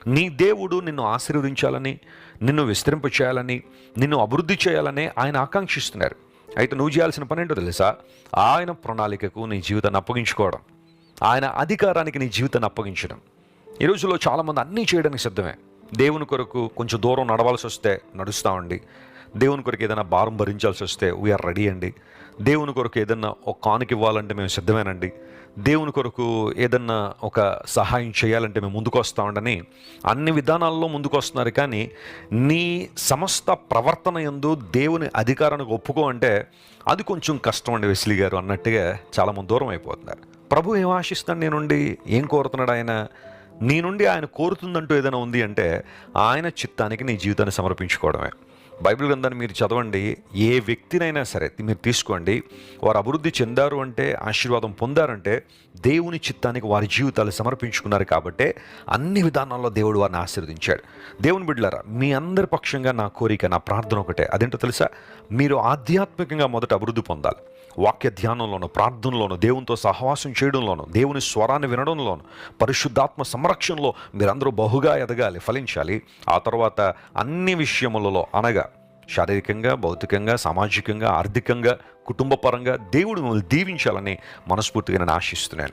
నీ దేవుడు నిన్ను ఆశీర్వదించాలని, నిన్ను విస్తరింపచేయాలని, నిన్ను అభివృద్ధి చేయాలని ఆయన ఆకాంక్షిస్తున్నారు. అయితే నువ్వు చేయాల్సిన పని ఏంటో తెలుసా? ఆయన ప్రణాళికకు నీ జీవితాన్ని అప్పగించుకోవడం, ఆయన అధికారానికి నీ జీవితాన్ని అప్పగించడం. ఈ రోజుల్లో చాలామంది అన్నీ చేయడానికి సిద్ధమే. దేవుని కొరకు కొంచెం దూరం నడవాల్సి వస్తే నడుస్తామండి. దేవుని కొరకు ఏదైనా భారం భరించాల్సి వస్తే వీఆర్ రెడీ అండి. దేవుని కొరకు ఏదన్నా ఒక కానుక ఇవ్వాలంటే మేము సిద్ధమేనండి. దేవుని కొరకు ఏదన్నా ఒక సహాయం చేయాలంటే మేము ముందుకు వస్తామండని అన్ని విధానాల్లో ముందుకు వస్తున్నారు. కానీ నీ సమస్త ప్రవర్తన యందు దేవుని అధికారానికి ఒప్పుకో అంటే అది కొంచెం కష్టం అండి వెస్లీ గారు అన్నట్టుగా చాలామంది దూరం అయిపోతున్నారు. ప్రభు ఏం ఆశిస్తాడు నీ నుండి? ఏం కోరుతున్నాడు ఆయన? నీ నుండి ఆయన కోరుతుందంటూ ఏదైనా ఉంది అంటే ఆయన చిత్తానికి నీ జీవితాన్ని సమర్పించుకోవడమే. బైబిల్ గ్రంథాన్ని మీరు చదవండి. ఏ వ్యక్తినైనా సరే మీరు తీసుకోండి, వారు అభివృద్ధి చెందారు అంటే, ఆశీర్వాదం పొందారంటే దేవుని చిత్తానికి వారి జీవితాలు సమర్పించుకున్నారు. కాబట్టే అన్ని విధానాల్లో దేవుడు వారిని ఆశీర్వదించాడు. దేవుని బిడ్డలారా, మీ అందరి పక్షంగా నా కోరిక, నా ప్రార్థన ఒకటే. అదేంటో తెలుసా? మీరు ఆధ్యాత్మికంగా మొదట అభివృద్ధి పొందాలి. వాక్య ధ్యానంలోను, ప్రార్థనలోను, దేవునితో సహవాసం చేయడంలోను, దేవుని స్వరాన్ని వినడంలోను, పరిశుద్ధాత్మ సంరక్షణలో మీరందరూ బహుగా ఎదగాలి, ఫలించాలి. ఆ తర్వాత అన్ని విషయములలో అనగా శారీరకంగా, భౌతికంగా, సామాజికంగా, ఆర్థికంగా, కుటుంబపరంగా దేవుడు మిమ్మల్ని దీవించాలని మనస్ఫూర్తిగా నేను ఆశిస్తున్నాను.